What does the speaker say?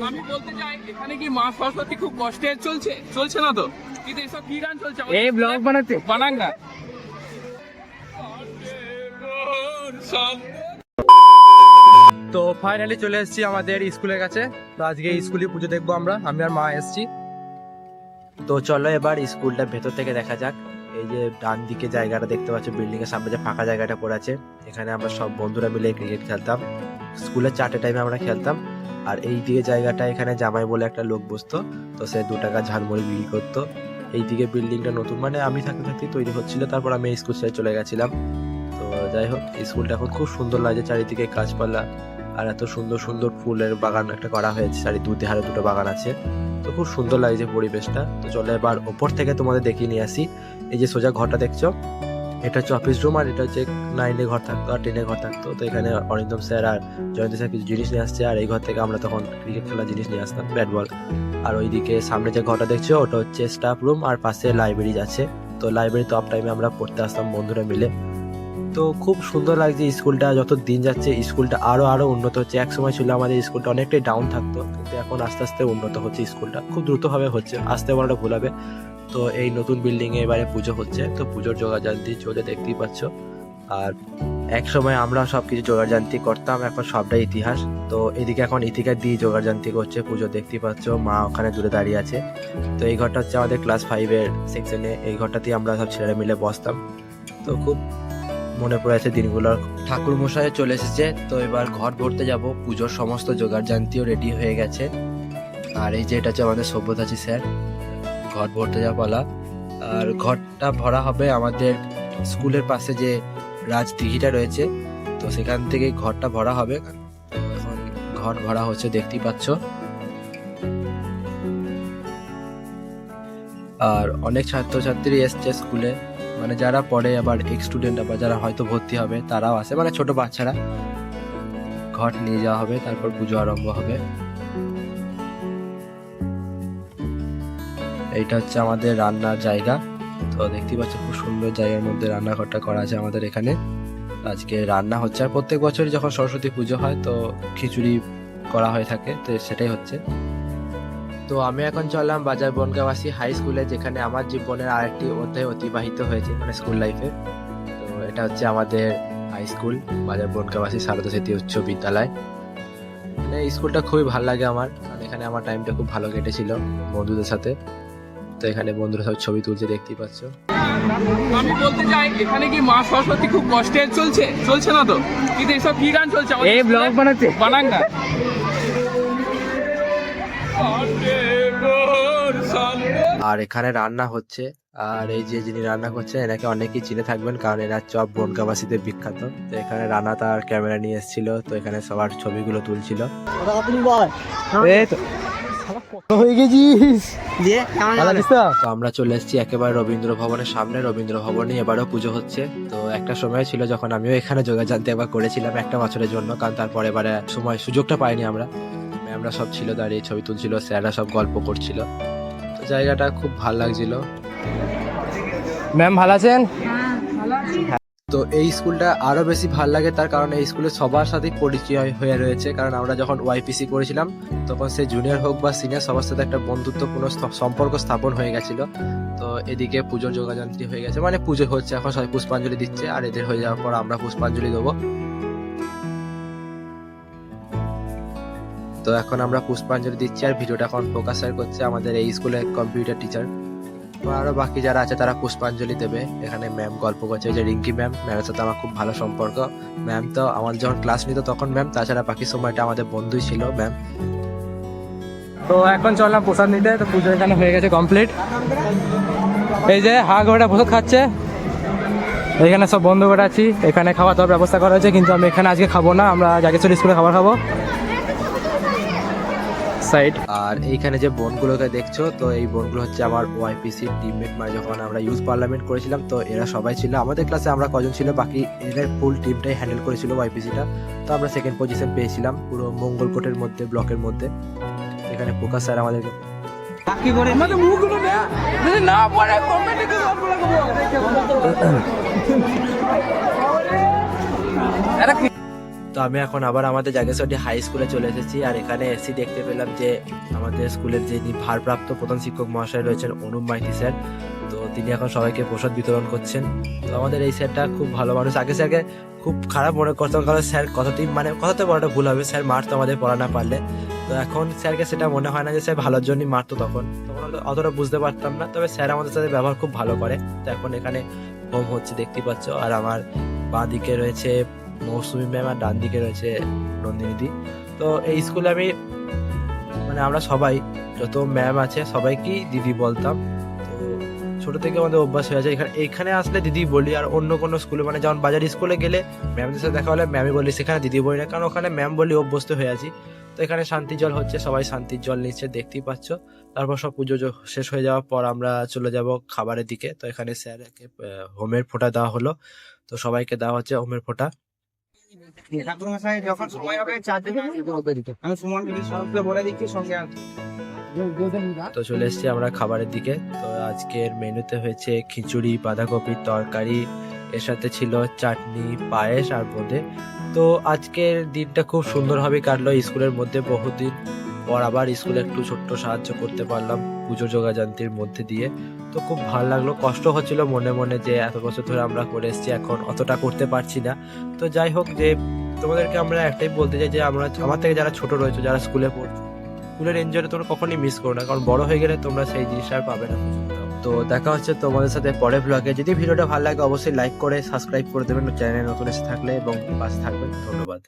আমি বলতে চাই এখানে কি মা সরস্বতী খুব কষ্টে চলছে না তো, কিন্তু এসব কি গান চলছে? এই ব্লগ বানাতে বানান না। তো ফাইনালি চলে এসেছি আমাদের স্কুলের কাছে। তো আজকে স্কুলে পুজো দেখবো আমরা, আমি আর মা এসেছি। তো চলো এবার স্কুলটা ভেতর থেকে দেখা যাক। এই যে ডান দিকে জায়গাটা দেখতে পাচ্ছ, বিল্ডিং এর সামনে যে ফাঁকা জায়গাটা পড়ে আছে, এখানে আমরা সব বন্ধুরা মিলে ক্রিকেট খেলতাম। স্কুলের 4টে টাইমে আমরা খেলতাম। আর এই দিকে জায়গাটা, এখানে জামাই বলে একটা লোক বসতো, তো সে 2 টাকা ঝালমুড়ি বিক্রি করতো। এইদিকে বিল্ডিংটা নতুন, মানে আমি থাকতে থাকতেই তৈরি হচ্ছিল, তারপর আমি স্কুল ছেড়ে চলে গেছিলাম। তো যাই হোক, স্কুলটা এখন খুব সুন্দর লাগছে, চারিদিকে গাছপালা আর এত সুন্দর সুন্দর ফুলের বাগান একটা করা হয়েছে, দুধারে 2টো বাগান আছে। তো খুব সুন্দর লাগছে পরিবেশটা। তো চলো এবার ওপর থেকে তোমাদের দেখিয়ে নিয়ে আসি। এই যে সোজা ঘরটা দেখছো, এটা হচ্ছে অফিস রুম, আর এটা হচ্ছে 9-এ ঘর থাকতো আর 10-এ ঘর থাকতো। তো এখানে অরিন্দম স্যার আর জয়ন্ত স্যার কিছু জিনিস নিয়ে আসছে, আর এই ঘর থেকে আমরা তখন ক্রিকেট খেলার জিনিস নিয়ে আসতাম, ব্যাট বল। আর ওইদিকে সামনে যে ঘরটা দেখছো, ওটা হচ্ছে স্টাফ রুম, আর পাশে লাইব্রেরি আছে। তো লাইব্রেরিতে অফ টাইমে আমরা পড়তে আসতাম বন্ধুরা মিলে। তো খুব সুন্দর লাগছে স্কুলটা। যত দিন যাচ্ছে স্কুলটা আরো উন্নত হচ্ছে। এক সময় ছিল আমাদের স্কুলটা অনেকটাই ডাউন থাকতো, কিন্তু এখন আস্তে আস্তে উন্নত হচ্ছে স্কুলটা, খুব দ্রুতভাবে হচ্ছে, আসতে বলাটা ভুল হবে। তো এই নতুন বিল্ডিং এ এবারে পুজো হচ্ছে, তো পুজোর জোগাড়যন্ত্রী চলে দেখতেই পাচ্ছ। আর এক সময় আমরা সবকিছু জোগাড়যন্ত্রী করতাম, এখন সবটাই ইতিহাস। তো এদিকে এখন ইতিকার দিয়ে জোগাড়যন্ত্রী করছে পুজো, দেখতেই পাচ্ছ মা ওখানে দূরে দাঁড়িয়ে আছে। তো এই ঘরটা হচ্ছে আমাদের ক্লাস 5-এর সেকশনে, এই ঘরটাতেই আমরা সব ছেলেরা মিলে বসতাম। তো খুব মনে পড়ে আছে দিনগুলোর। ঠাকুর মশাই চলে এসেছে, তো এবার ঘর ভরতে যাব। পুজোর সমস্ত জোগাড়যন্ত্রীও রেডি হয়ে গেছে। আর এই যে এটা হচ্ছে আমাদের সব্যসাচী স্যার, ঘর ভরতে যা বলা। আর ঘরটা ভরা হবে আমাদের স্কুলের পাশে যে রাজদিঘিটা রয়েছে, তো সেখান থেকে ঘরটা ভরা হবে। এখন ঘর ভরা হচ্ছে, দেখতেই পাচ্ছ। আর অনেক ছাত্রছাত্রী এসছে স্কুলে, মানে যারা পড়ে, আবার এক্স স্টুডেন্ট, আবার যারা হয়তো ভর্তি হবে তারাও আসে, মানে ছোট বাচ্চারা। ঘর নিয়ে যাওয়া হবে, তারপর পুজো আরম্ভ হবে। এইটা হচ্ছে আমাদের রান্নার জায়গা। তো দেখতেই পাচ্ছ খুব সুন্দর জায়গার মধ্যে রান্নাঘরটা করা আছে আমাদের এখানে। আজকে রান্না হচ্ছে, আর প্রত্যেক বছরই যখন সরস্বতী পুজো হয় তো খিচুড়ি করা হয়ে থাকে, তো সেটাই হচ্ছে। তো আমি এখন চললাম বাজার বনগাঁওয়াসী হাই স্কুলে, যেখানে আমার জীবনের আরেকটি অধ্যায় অতিবাহিত হয়েছে, মানে স্কুল লাইফে। তো এটা হচ্ছে আমাদের হাই স্কুল, বাজার বনগাঁওয়াসী শারদা স্মৃতি উচ্চ বিদ্যালয়। মানে স্কুলটা খুবই ভালো লাগে আমার, কারণ এখানে আমার টাইমটা খুব ভালো কেটেছিল বন্ধুদের সাথে। তো এখানে বন্ধুরা সব ছবি তুলছে, দেখতেই পাচ্ছ। আমি বলতে চাই এখানে কি মা সরস্বতী খুব কষ্টে চলছে না তো, কিন্তু এসব কি গান চলছে? এই ব্লগ বানাতে বানান না। আর এখানে রান্না হচ্ছে, আর এই যে যিনি রান্না করছেন এনাকে অনেকেই চিনে থাকবেন, কারণ এরা চপ বনগাঁওয়াসীতে বিখ্যাত। তো এখানে রান্না তার ক্যামেরা নিয়ে এসেছিল, তো এখানে সবার ছবিগুলো তুলছিল। তো আমরা চলে এসেছি একেবারে রবীন্দ্র ভবনের সামনে। রবীন্দ্র ভবনে এবারও পুজো হচ্ছে। তো একটা সময় ছিল যখন আমিও এখানে যোগাযোগ একবার করেছিলাম, একটা বছরের জন্য, কারণ তারপরে এবারে সুযোগটা পাইনি আমরা। ম্যামরা সব ছিল দাঁড়িয়ে, ছবি তুলছিল, স্যাররা সব গল্প করছিল। তো জায়গাটা খুব ভালো লাগছিল। ম্যাম ভালো আছেন? তো এই স্কুলটা আরো বেশি ভালো লাগে, তার কারণ এই স্কুলে সবার সাথে পরিচয় হয়ে রয়েছে। কারণ আমরা যখন ওয়াইপিসি করেছিলাম, তখন সে জুনিয়র হোক বা সিনিয়র, সবার সাথে একটা বন্ধুত্বপূর্ণ সম্পর্ক স্থাপন হয়ে গেছিল। তো এদিকে পুজোর যোগাযন্ত্রী হয়ে গেছে, মানে পুজো হচ্ছে, এখন সবাই পুষ্পাঞ্জলি দিচ্ছে, আর এদের হয়ে যাওয়ার পর আমরা পুষ্পাঞ্জলি দেবো। তো এখন আমরা পুষ্পাঞ্জলি দিচ্ছি, আর ভিডিওটা এখন ফোকাস করছে আমাদের এই স্কুলের কম্পিউটার টিচার। আরো বাকি যারা আছে তারা পুষ্পাঞ্জলি দেবে। এখানে ম্যাম গল্প করছে, যে রিঙ্কি ম্যামের সাথে আমার খুব ভালো সম্পর্ক। ম্যাম তো আমার যখন ক্লাস নিত তখন ম্যাম, তাছাড়া বাকি সময়টা আমাদের বন্ধুই ছিল ম্যাম। তো এখন চললাম প্রসাদ নিতে। তো পুজো এখানে হয়ে গেছে কমপ্লিট। এই যে ঘোড়া প্রসাদ খাচ্ছে, এখানে সব বন্ধু করে আছি। এখানে খাওয়া দাওয়ার ব্যবস্থা করা হয়েছে, কিন্তু আমি এখানে আজকে খাবো না, আমরা জাগেশ্বর স্কুলে খাবার খাবো সাইড। আর এইখানে যে বোনগুলোকে দেখছো, তো এই বোনগুলো হচ্ছে আমার ওয়াইপিসি টিমমেট, মানে যখন আমরা ইউথ পার্লামেন্ট করেছিলাম তো এরা সবাই ছিল আমাদের ক্লাসে। আমরা কজন ছিল, বাকি এদের ফুল টিমটাই হ্যান্ডেল করেছিল ওয়াইপিসিটা। তো আমরা সেকেন্ড পজিশন পেয়েছিলাম পুরো মঙ্গলকোটের মধ্যে, ব্লকের মধ্যে। এখানে প্রকাশ স্যার আমাদেরকে তো আমি এখন আবার আমাদের জাগেশ্বরী হাই স্কুলে চলে এসেছি, আর এখানে এসে দেখতে পেলাম যে আমাদের স্কুলের যিনি ভারপ্রাপ্ত প্রধান শিক্ষক মহাশয় রয়েছেন অনুপ মাইতি স্যার, তো তিনি এখন সবাইকে প্রসাদ বিতরণ করছেন। তো আমাদের এই স্যারটা খুব ভালো মানুষ। আগে স্যারকে খুব খারাপ মনে করতাম, কারণ স্যার কথাতেই মানে কথাতে বলাটা ভুল হবে, স্যার মারতো আমাদের পড়া না পারলে। তো এখন স্যারকে সেটা মনে হয় না যে স্যার ভালোর জন্যই মারতো, তখন অতটা বুঝতে পারতাম না। তবে স্যার আমাদের সাথে ব্যবহার খুব ভালো করে। তো এখন এখানে হোম হচ্ছে দেখতেই পাচ্ছ, আর আমার বাঁ দিকে রয়েছে মৌসুমী ম্যাম আর ডান দিকে রয়েছে নন্দিনীদি। তো এই স্কুলে আমি মানে আমরা সবাই যত ম্যাম আছে সবাইকেই দিদি বলতাম। তো ছোট থেকে আমাদের অভ্যাস হয়ে আছে এখানে আসলে দিদি বলি, আর অন্য কোনো স্কুলে মানে যেমন বাজার স্কুলে গেলে ম্যামদের সাথে দেখা হলে ম্যামই বলি, সেখানে দিদি বলি না, কারণ ওখানে ম্যাম বলি অভ্যস্ত হয়ে আছি। তো এখানে শান্তির জল হচ্ছে, সবাই শান্তির জল নিচ্ছে দেখতেই পাচ্ছ। তারপর সব পুজো শেষ হয়ে যাওয়ার পর আমরা চলে যাব খাবারের দিকে। তো এখানে স্যারকে হোমের ফোঁটা দেওয়া হলো, তো সবাইকে দেওয়া হচ্ছে হোমের ফোঁটা। ঠাকুরমশাই যখন সময় হবে চা দেবে, আমি সুমন সবকে বলে দিচ্ছি সঙ্গে আসবে। তো চলে এসেছি আমরা খাবারের দিকে। তো আজকের মেনুতে হয়েছে খিচুড়ি, বাঁধাকপির তরকারি, এর সাথে ছিল চাটনি, পায়েস আর বোঁদে। তো আজকের দিনটা খুব সুন্দরভাবে কাটলো স্কুলের মধ্যে। বহুদিন পর আবার স্কুলে একটু ছোট্ট সাহায্য করতে পারলাম পুজো যোগাযান্তির মধ্যে দিয়ে। তো খুব ভালো লাগলো, কষ্ট হচ্ছিল মনে মনে যে এত বছর ধরে আমরা করে এসেছি, এখন অতটা করতে পারছি না। তো যাই হোক, যে তোমাদেরকে আমরা একটাই বলতে চাই যে আমরা আমার থেকে যারা ছোট রয়েছে, যারা স্কুলে পড়ছো, স্কুলের এনজয়টা তোমরা কখনই মিস করো না, কারণ বড় হয়ে গেলে তোমরা সেই জিনিসটা আর পাবে না। তো দেখা হচ্ছে তোমাদের সাথে পরের ব্লগে। যদি ভিডিওটা ভালো লাগে অবশ্যই লাইক করে সাবস্ক্রাইব করে দেবেন চ্যানেলে নতুন এসে থাকলে, এবং পাশে থাকবেন। ধন্যবাদ।